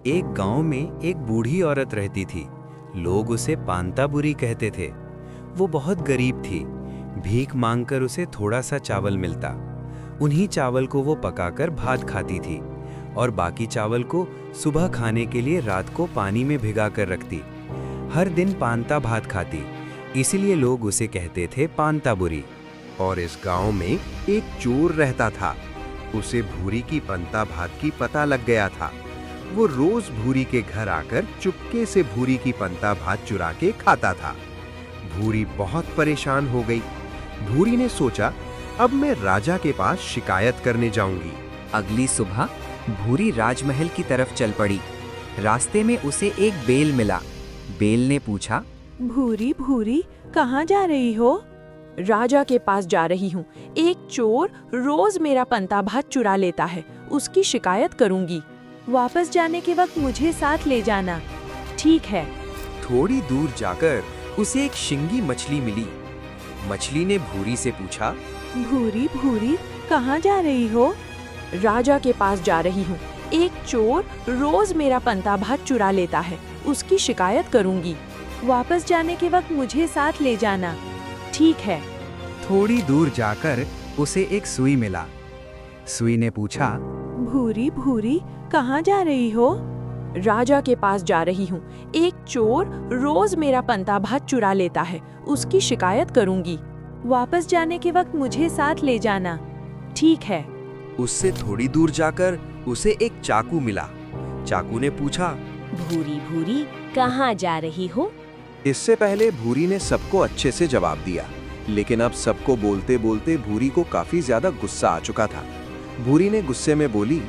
एक गांव में एक बूढ़ी औरत रहती थी। लोग उसे पांता बुरी कहते थे। वो बहुत गरीब थी। भीख मांगकर उसे थोड़ा सा चावल मिलता। उन्हीं चावल को वो पकाकर भात खाती थी और बाकी चावल को सुबह खाने के लिए रात को पानी में भिगाकर रखती। हर दिन पांता भात खाती, इसलिए लोग उसे कहते थे पांता बुरी। और इस गांव में एक चोर रहता था। उसे भूरी की पंता भात की पता लग गया था। वो रोज भूरी के घर आकर चुपके से भूरी की पंता भात चुरा के खाता था। भूरी बहुत परेशान हो गई। भूरी ने सोचा, अब मैं राजा के पास शिकायत करने जाऊंगी। अगली सुबह भूरी राजमहल की तरफ चल पड़ी। रास्ते में उसे एक बेल मिला। बेल ने पूछा, भूरी भूरी कहाँ जा रही हो? राजा के पास जा रही हूँ। एक चोर रोज मेरा पंता भात चुरा लेता है, उसकी शिकायत करूंगी। वापस जाने के वक्त मुझे साथ ले जाना। ठीक है। थोड़ी दूर जाकर उसे एक शिंगी मछली मिली। मछली ने भूरी से पूछा, भूरी भूरी कहाँ जा रही हो? राजा के पास जा रही हूँ। एक चोर रोज मेरा पंता भात चुरा लेता है, उसकी शिकायत करूंगी। वापस जाने के वक्त मुझे साथ ले जाना। ठीक है। थोड़ी दूर जाकर उसे एक सुई मिला। सुई ने पूछा, भूरी भूरी कहाँ जा रही हो? राजा के पास जा रही हूँ। एक चोर रोज मेरा पंता भात चुरा लेता है, उसकी शिकायत करूंगी। वापस जाने के वक्त मुझे साथ ले जाना। ठीक है। उससे थोड़ी दूर जाकर उसे एक चाकू मिला। चाकू ने पूछा, भूरी भूरी कहाँ जा रही हो? इससे पहले भूरी ने सबको अच्छे से जवाब दिया, लेकिन अब सबको बोलते बोलते भूरी को काफी ज्यादा गुस्सा आ चुका था। भूरी ने गुस्से में बोली,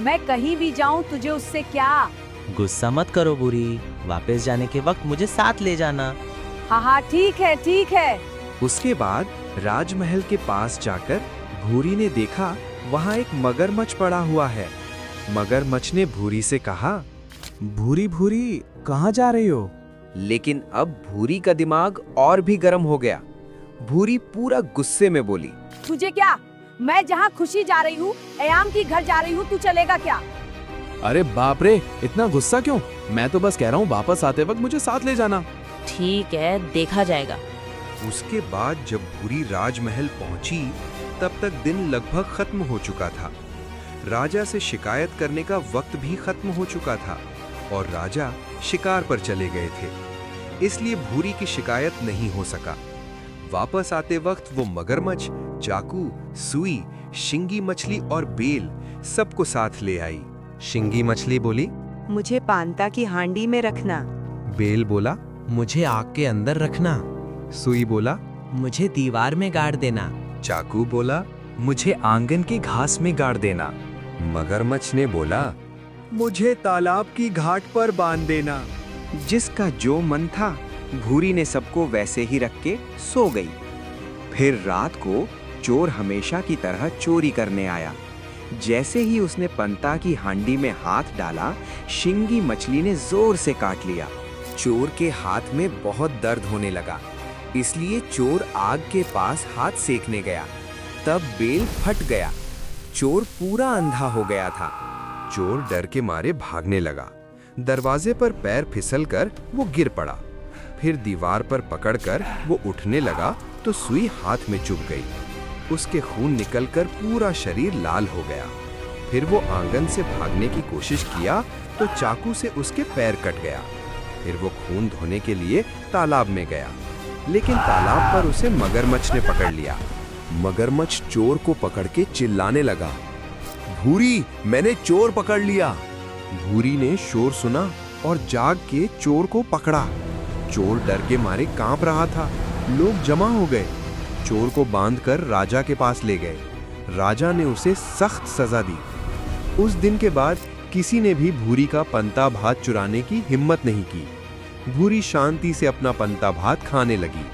मैं कहीं भी जाऊं तुझे उससे क्या? गुस्सा मत करो बुरी, वापस जाने के वक्त मुझे साथ ले जाना। हाँ ठीक है ठीक है। उसके बाद राजमहल के पास जाकर भूरी ने देखा वहाँ एक मगरमच्छ पड़ा हुआ है। मगरमच्छ ने भूरी से कहा, भूरी भूरी कहाँ जा रही हो? लेकिन अब भूरी का दिमाग और भी गर्म हो गया। भूरी पूरा गुस्से में बोली, तुझे क्या? मैं जहाँ खुशी जा रही हूँ, अयाम की घर जा रही हूँ, तू चलेगा क्या? अरे बाप रे, इतना गुस्सा क्यों? मैं तो बस कह रहा हूँ वापस आते वक्त मुझे साथ ले जाना। ठीक है, देखा जाएगा। उसके बाद जब भूरी राजमहल पहुंची, तब तक दिन लगभग खत्म हो चुका था। राजा से शिकायत करने का वक्त भी खत्म हो चुका था और राजा शिकार पर चले गए थे, इसलिए भूरी की शिकायत नहीं हो सका। वापस आते वक्त वो मगरमच्छ, चाकू, सुई, शिंगी मछली और बेल सबको साथ ले आई। शिंगी मछली बोली, मुझे पांता की हांडी में रखना। बेल बोला, मुझे आग के अंदर रखना। सुई बोला, मुझे दीवार में गाड़ देना। चाकू बोला, मुझे आंगन की घास में गाड़ देना। मगरमच्छ ने बोला, मुझे तालाब की घाट पर बांध देना। जिसका जो मन था भूरी ने सबको वैसे ही रख के सो गई। फिर रात को चोर हमेशा की तरह चोरी करने आया। जैसे ही उसने पंता की हांडी में हाथ डाला, शिंगी मछली ने जोर से काट लिया। चोर के हाथ में बहुत दर्द होने लगा, इसलिए चोर आग के पास हाथ सेकने गया। तब बेल फट गया। चोर पूरा अंधा हो गया था। चोर डर के मारे भागने लगा। दरवाजे पर पैर फिसलकर वो गिर पड़ा। फिर दीवार पर पकड़कर वो उठने लगा तो सुई हाथ में चुभ गई। उसके खून निकलकर पूरा शरीर लाल हो गया। फिर वो आंगन से भागने की कोशिश किया तो चाकू से उसके पैर कट गया। फिर वो खून धोने के लिए तालाब में गया, लेकिन तालाब पर उसे मगरमच्छ ने पकड़ लिया। मगरमच्छ चोर को पकड़ के चिल्लाने लगा, भूरी, मैंने चोर पकड़ लिया। भूरी ने शोर सुना और जाग के चोर को पकड़ा। चोर डर के मारे कांप रहा था। लोग जमा हो गए। चोर को बांधकर राजा के पास ले गए। राजा ने उसे सख्त सजा दी। उस दिन के बाद किसी ने भी भूरी का पंता भात चुराने की हिम्मत नहीं की। भूरी शांति से अपना पंता भात खाने लगी।